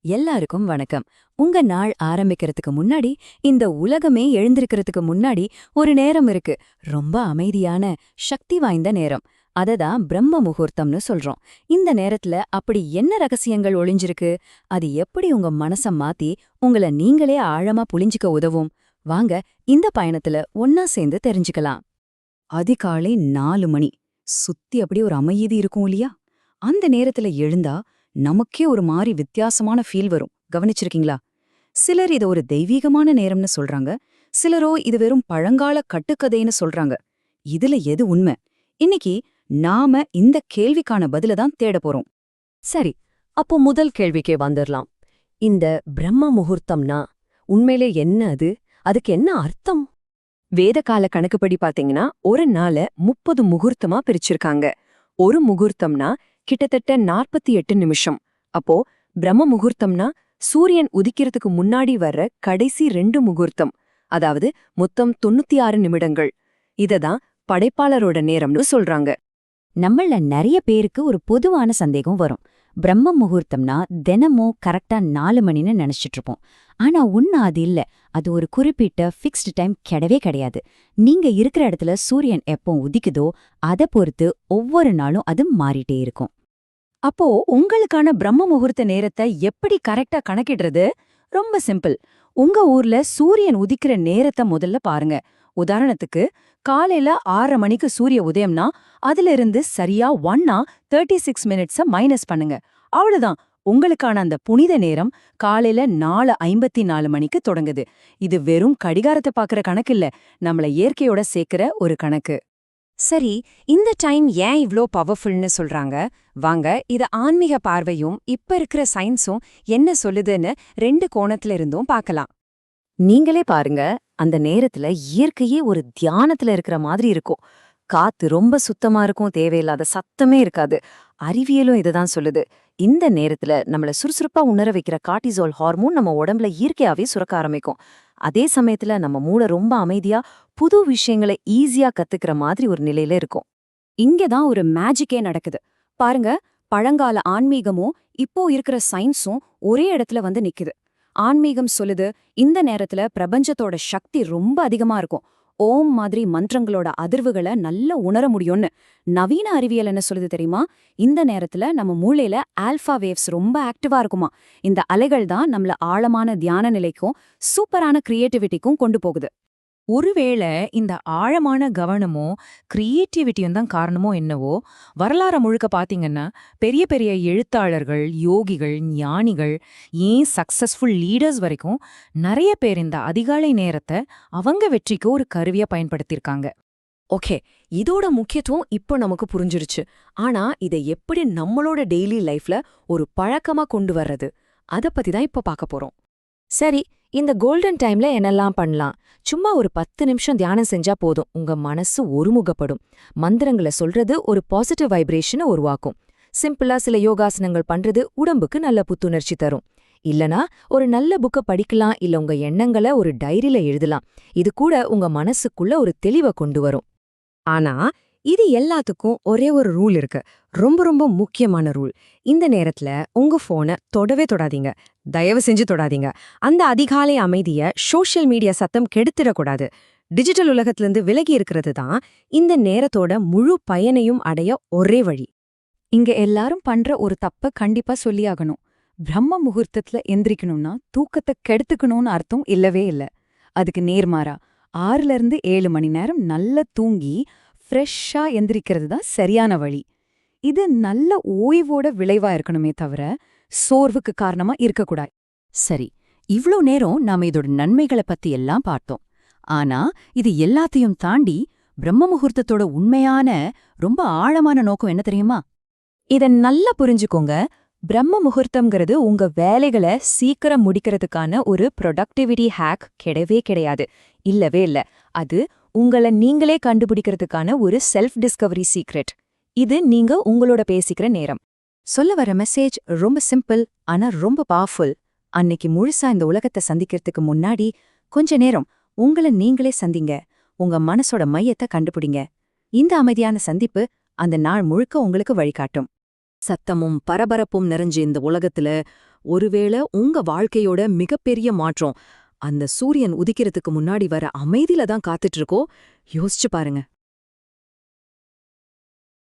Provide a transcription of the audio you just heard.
எல்லாருக்கும் வணக்கம். உங்க நாள் ஆரம்பிக்கிறதுக்கு முன்னாடி, இந்த உலகமே எழுந்திருக்கிறதுக்கு முன்னாடி ஒரு நேரம் இருக்கு. ரொம்ப அமைதியான, சக்தி வாய்ந்த நேரம். அததான் பிரம்ம முகூர்த்தம்னு சொல்றோம். இந்த நேரத்துல அப்படி என்ன ரகசியங்கள் ஒளிஞ்சிருக்கு? அது எப்படி உங்க மனச மாத்தி உங்கள நீங்களே ஆழமா புரிஞ்சுக்க உதவும்? வாங்க இந்த பயணத்துல ஒன்னா சேர்ந்து தெரிஞ்சுக்கலாம். அதிகாலை 4 மணி. சுத்தி அப்படி ஒரு அமைதி இருக்கும் இல்லையா? அந்த நேரத்துல எழுந்தா நமக்கே ஒரு மாதிரி வித்தியாசமான ஃபீல் வரும். கவனிச்சிருக்கீங்களா? சிலர் இத ஒரு தெய்வீகமான நேரம்னு சொல்றாங்க. சிலரோ இது வெறும் பழங்கால கட்டுக்கதைன்னு சொல்றாங்க. இதுல எது உண்மை? இன்னைக்கு நாம இந்த கேள்விக்கான பதில தான் தேட போறோம். சரி, அப்போ முதல் கேள்விக்கே வந்துடலாம். இந்த பிரம்ம முகூர்த்தம்னா உண்மையிலே என்ன அது? அதுக்கு என்ன அர்த்தம்? வேதகால கணக்குப்படி பாத்தீங்கன்னா ஒரு நாள 30 முகூர்த்தமா பிரிச்சிருக்காங்க. ஒரு முகூர்த்தம்னா கிட்டத்தட்ட 48 நிமிஷம். அப்போ பிரம்ம முகூர்த்தம்னா சூரியன் உதிக்கிறதுக்கு முன்னாடி வர்ற கடைசி 2 முகூர்த்தம். அதாவது மொத்தம் 96 நிமிடங்கள். இததான் படைப்பாளரோட நேரம்னு சொல்றாங்க. நம்மள நிறைய பேருக்கு ஒரு பொதுவான சந்தேகம் வரும். பிரம்ம முகூர்த்தம்னா தினமும் கரெக்டா 4 மணின்னு நினைச்சிட்டு இருப்போம். ஆனா உண்மை அது இல்ல. அது ஒரு குறிப்பிட்ட ஃபிக்ஸ்டு டைம் கிடையாது. நீங்க இருக்கிற இடத்துல சூரியன் எப்போ உதிக்குதோ அதை பொறுத்து ஒவ்வொரு நாளும் அது மாறிட்டே இருக்கும். அப்போ உங்களுக்கான பிரம்ம முகூர்த்த நேரத்தை எப்படி கரெக்டா கணக்கிடுறது? ரொம்ப சிம்பிள். உங்க ஊர்ல சூரியன் உதிக்கிற நேரத்தை முதல்ல பாருங்க. உதாரணத்துக்கு காலையில 6:30 மணிக்கு சூரிய உதயம்னா அதுல இருந்து சரியா 1:36 மினிட்ஸ மைனஸ் பண்ணுங்க. அவ்வளவுதான். உங்களுக்கான அந்த புனித நேரம் காலையில 4:54 மணிக்கு தொடங்குது. இது வெறும் கடிகாரத்தை பாக்குற கணக்கு இல்ல, நம்மள இயற்கையோட சேர்க்கிற ஒரு கணக்கு. சரி, இந்த டைம் ஏன் இவ்ளோ பவர்ஃபுல்னு சொல்றாங்க? வாங்க இத ஆன்மீக பார்வையும் இப்ப இருக்கிற சயின்ஸும் என்ன சொல்லுதுன்னு 2 கோணத்துல இருந்தும் பார்க்கலாம். நீங்களே பாருங்க, அந்த நேரத்துல இயற்கையே ஒரு தியானத்துல இருக்கிற மாதிரி இருக்கும். காத்து ரொம்ப சுத்தமா இருக்கும், தேவையில்லாத சத்தமே இருக்காது. அறிவியலும் இததான் சொல்லுது. இந்த நேரத்துல நம்மள சுறுசுறுப்பா உணர வைக்கிற கார்டிசோல் ஹார்மோன் நம்ம உடம்புல இயற்கையாவே சுரக்க ஆரம்பிக்கும். அதே சமயத்துல நம்ம மூளை ரொம்ப அமைதியா புது விஷயங்களை ஈஸியா கத்துக்கிற மாதிரி ஒரு நிலையில இருக்கும். இங்கதான் ஒரு மேஜிக்கே நடக்குது. பாருங்க, பழங்கால ஆன்மீகமும் இப்போ இருக்கிற சயின்ஸும் ஒரே இடத்துல வந்து நிக்குது. ஆன்மீகம் சொல்லுது இந்த நேரத்துல பிரபஞ்சத்தோட சக்தி ரொம்ப அதிகமா இருக்கும். ஓம் மாதிரி மந்திரங்களோட அதிர்வுகளை நல்லா உணர முடியும்னு. நவீன அறிவியல் என்ன சொல்லுது தெரியுமா? இந்த நேரத்துல நம்ம மூளையில ஆல்பா வேவ்ஸ் ரொம்ப ஆக்டிவா இருக்குமா. இந்த அலைகள் தான் நம்மள ஆழமான தியான நிலைக்கும் சூப்பரான கிரியேட்டிவிட்டிக்கும் கொண்டு போகுது. ஒருவேளை இந்த ஆழமான கவனமோ கிரியேட்டிவிட்டியும் தான் காரணமோ என்னவோ. வரலாறு முழுக்க பாத்தீங்கன்னா பெரிய பெரிய எழுத்தாளர்கள், யோகிகள், ஞானிகள், ஏன் சக்சஸ்ஃபுல் லீடர்ஸ் வரைக்கும் நிறைய பேர் இந்த அதிகாலை நேரத்தை அவங்க வெற்றிக்கு ஒரு கருவியா பயன்படுத்தியிருக்காங்க. ஓகே, இதோட முக்கியத்துவம் இப்போ நமக்கு புரிஞ்சிருச்சு. ஆனா இதை எப்படி நம்மளோட டெய்லி லைஃப்ல ஒரு பழக்கமா கொண்டு வர்றது, அத பத்தி தான் இப்போ பார்க்க போறோம். சரி, இந்த கோல்டன் டைம்ல என்னெல்லாம் பண்ணலாம்? சும்மா ஒரு 10 நிமிஷம் தியானம் செஞ்சா போதும், உங்க மனசு ஒருமுகப்படும். மந்திரங்களை சொல்றது ஒரு பாசிட்டிவ் வைப்ரேஷனை உருவாக்கும். சிம்பிளா சில யோகாசனங்கள் பண்றது உடம்புக்கு நல்ல புத்துணர்ச்சி தரும். இல்லனா ஒரு நல்ல புக்க படிக்கலாம், இல்ல உங்க எண்ணங்களை ஒரு டைரியில எழுதலாம். இது கூட உங்க மனசுக்குள்ள ஒரு தெளிவை கொண்டு வரும். ஆனா இது எல்லாத்துக்கும் ஒரே ஒரு ரூல் இருக்கு. ரொம்ப ரொம்ப முக்கியமான ரூல். இந்த நேரத்துல உங்க போனை தொடவே தொடாதீங்க. தயவு செஞ்சு தொடாதீங்க. அந்த அதிகாலை அமைதிய சோஷியல் மீடியா சத்தம் கெடுத்துடக்கூடாது. டிஜிட்டல் உலகத்திலிருந்து விலகி இருக்கிறது தான் இந்த நேரத்தோட முழு பயனையும் அடைய ஒரே வழி. இங்க எல்லாரும் பண்ற ஒரு தப்ப கண்டிப்பா சொல்லியாகணும். பிரம்ம முகூர்த்தத்துல எந்திரிக்கணும்னா தூக்கத்தை கெடுத்துக்கணும்னு அர்த்தம் இல்லவே இல்ல. அதுக்கு நேர்மாறா 6-7 மணி நேரம் நல்லா தூங்கி ஃப்ரெஷ்ஷா எந்திரிக்கிறது தான் சரியான வழி. இது நல்ல ஓய்வோட விளைவா இருக்கணுமே தவிர சோர்வுக்கு காரணமா இருக்கக்கூடாது. சரி, இவ்ளோ நேரம் நாம இதோட நன்மைகளை பத்தி எல்லாம் பார்த்தோம். ஆனா இது எல்லாத்தையும் தாண்டி பிரம்ம முகூர்த்தத்தோட உண்மையான ரொம்ப ஆழமான நோக்கம் என்ன தெரியுமா? இத நல்லா புரிஞ்சுக்கோங்க. பிரம்ம முகூர்த்தம்ங்கிறது உங்க வேலைகளை சீக்கிரம் முடிக்கிறதுக்கான ஒரு ப்ரொடக்டிவிட்டி ஹேக் கிடையாது. இல்லவே இல்ல. அது உங்களை நீங்களே கண்டுபிடிக்கிறதுக்கான ஒரு செல்ஃப் டிஸ்கவரி சீக்ரெட். இது நீங்க உங்களோட பேசிக்கிற நேரம். சொல்ல வர மெசேஜ் ரொம்ப சிம்பிள், ஆனா ரொம்ப பவர்ஃபுல். அன்னைக்கு முழுசா இந்த உலகத்தை சந்திக்கிறதுக்கு முன்னாடி கொஞ்ச நேரம் உங்களை நீங்களே சந்திங்க. உங்க மனசோட மையத்தை கண்டுபிடிங்க. இந்த அமைதியான சந்திப்பு அந்த நாள் முழுக்க உங்களுக்கு வழிகாட்டும். சத்தமும் பரபரப்பும் நிறைஞ்ச இந்த உலகத்துல ஒருவேளை உங்க வாழ்க்கையோட மிகப்பெரிய மாற்றம் அந்த சூரியன் உதிக்கிறதுக்கு முன்னாடி வர அமைதியில தான் காத்துட்டு இருக்கோ? யோசிச்சு பாருங்க.